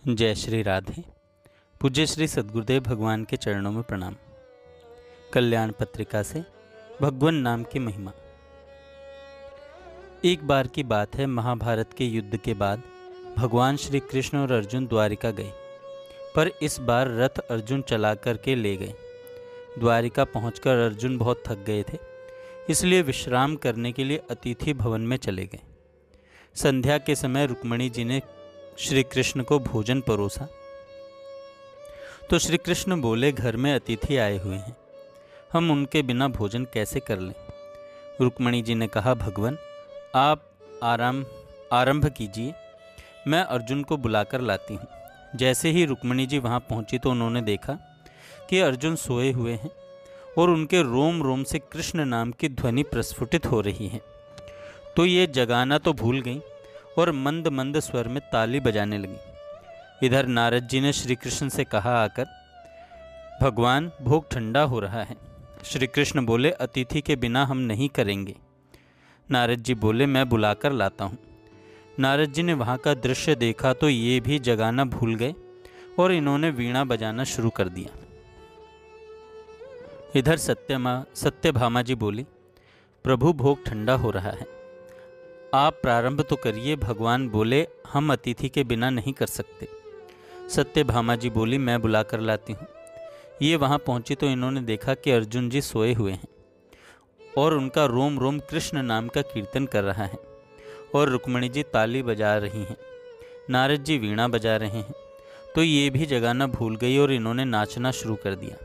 जय श्री राधे। पूज्य श्री सद्गुरुदेव भगवान के चरणों में प्रणाम। कल्याण पत्रिका से भगवान नाम की महिमा। एक बार की बात है, महाभारत के युद्ध के बाद भगवान श्री कृष्ण और अर्जुन द्वारिका गए, पर इस बार रथ अर्जुन चला कर के ले गए। द्वारिका पहुंचकर अर्जुन बहुत थक गए थे, इसलिए विश्राम करने के लिए अतिथि भवन में चले गए। संध्या के समय रुक्मिणी जी ने श्री कृष्ण को भोजन परोसा तो श्री कृष्ण बोले, घर में अतिथि आए हुए हैं, हम उनके बिना भोजन कैसे कर लें। रुक्मिणी जी ने कहा, भगवान आप आरंभ कीजिए, मैं अर्जुन को बुलाकर लाती हूँ। जैसे ही रुक्मिणी जी वहाँ पहुँची तो उन्होंने देखा कि अर्जुन सोए हुए हैं और उनके रोम रोम से कृष्ण नाम की ध्वनि प्रस्फुटित हो रही है। तो ये जगाना तो भूल गई और मंद मंद स्वर में ताली बजाने लगी। इधर नारद जी ने श्री कृष्ण से कहा आकर, भगवान भोग ठंडा हो रहा है। श्री कृष्ण बोले, अतिथि के बिना हम नहीं करेंगे। नारद जी बोले, मैं बुलाकर लाता हूँ। नारद जी ने वहाँ का दृश्य देखा तो ये भी जगाना भूल गए और इन्होंने वीणा बजाना शुरू कर दिया। इधर सत्यभामा जी बोली, प्रभु भोग ठंडा हो रहा है, आप प्रारंभ तो करिए। भगवान बोले, हम अतिथि के बिना नहीं कर सकते। सत्यभामा जी बोली, मैं बुला कर लाती हूँ। ये वहाँ पहुँची तो इन्होंने देखा कि अर्जुन जी सोए हुए हैं और उनका रोम रोम कृष्ण नाम का कीर्तन कर रहा है और रुक्मिणी जी ताली बजा रही हैं, नारद जी वीणा बजा रहे हैं। तो ये भी जगाना भूल गई और इन्होंने नाचना शुरू कर दिया।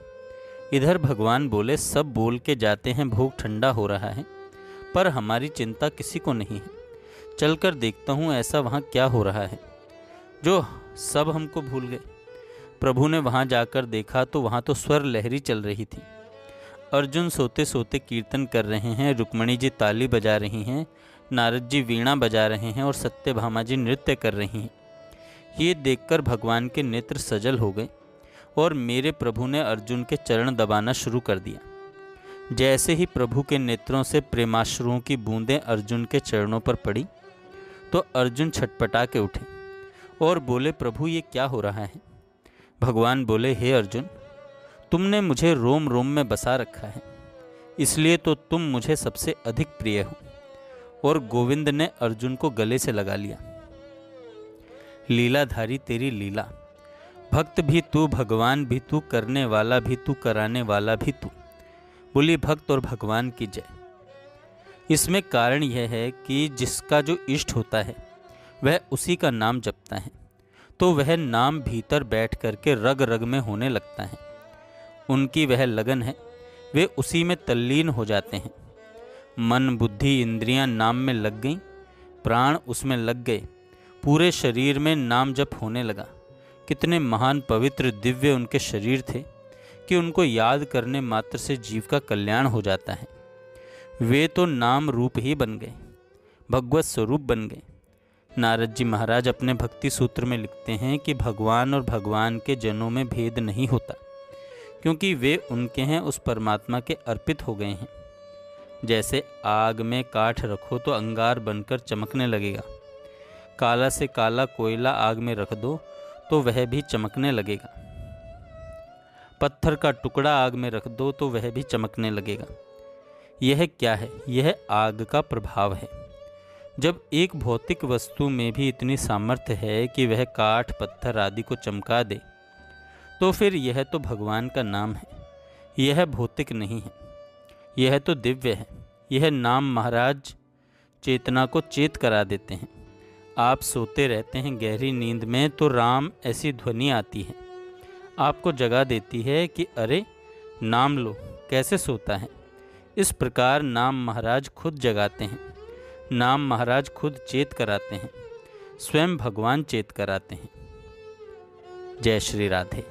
इधर भगवान बोले, सब बोल के जाते हैं भोग ठंडा हो रहा है, पर हमारी चिंता किसी को नहीं है। चलकर देखता हूँ ऐसा वहाँ क्या हो रहा है जो सब हमको भूल गए। प्रभु ने वहाँ जाकर देखा तो वहाँ तो स्वर लहरी चल रही थी। अर्जुन सोते सोते कीर्तन कर रहे हैं, रुक्मिणी जी ताली बजा रही हैं, नारद जी वीणा बजा रहे हैं और सत्यभामा जी नृत्य कर रही हैं। ये देखकर भगवान के नेत्र सजल हो गए और मेरे प्रभु ने अर्जुन के चरण दबाना शुरू कर दिया। जैसे ही प्रभु के नेत्रों से प्रेमाश्रुओं की बूंदें अर्जुन के चरणों पर पड़ी तो अर्जुन छटपटा के उठे और बोले, प्रभु ये क्या हो रहा है। भगवान बोले, हे अर्जुन, तुमने मुझे रोम रोम में बसा रखा है, इसलिए तो तुम मुझे सबसे अधिक प्रिय हो। और गोविंद ने अर्जुन को गले से लगा लिया। लीलाधारी तेरी लीला, भक्त भी तू, भगवान भी तू, करने वाला भी तू, कराने वाला भी तू। बोली भक्त और भगवान की जय। इसमें कारण यह है कि जिसका जो इष्ट होता है वह उसी का नाम जपता है, तो वह नाम भीतर बैठ करके रग रग में होने लगता है। उनकी वह लगन है, वे उसी में तल्लीन हो जाते हैं। मन बुद्धि इंद्रियां नाम में लग गईं, प्राण उसमें लग गए, पूरे शरीर में नाम जप होने लगा। कितने महान पवित्र दिव्य उनके शरीर थे कि उनको याद करने मात्र से जीव का कल्याण हो जाता है। वे तो नाम रूप ही बन गए, भगवत स्वरूप बन गए। नारद जी महाराज अपने भक्ति सूत्र में लिखते हैं कि भगवान और भगवान के जनों में भेद नहीं होता, क्योंकि वे उनके हैं, उस परमात्मा के अर्पित हो गए हैं। जैसे आग में काठ रखो तो अंगार बनकर चमकने लगेगा, काला से काला कोयला आग में रख दो तो वह भी चमकने लगेगा, पत्थर का टुकड़ा आग में रख दो तो वह भी चमकने लगेगा। यह क्या है? यह आग का प्रभाव है। जब एक भौतिक वस्तु में भी इतनी सामर्थ्य है कि वह काठ पत्थर आदि को चमका दे, तो फिर यह तो भगवान का नाम है। यह भौतिक नहीं है, यह तो दिव्य है। यह नाम महाराज चेतना को चेत करा देते हैं। आप सोते रहते हैं गहरी नींद में तो राम ऐसी ध्वनि आती है, आपको जगा देती है कि अरे नाम लो। कैसे सोता है? इस प्रकार नाम महाराज खुद जगाते हैं, नाम महाराज खुद चेत कराते हैं, स्वयं भगवान चेत कराते हैं। जय श्री राधे।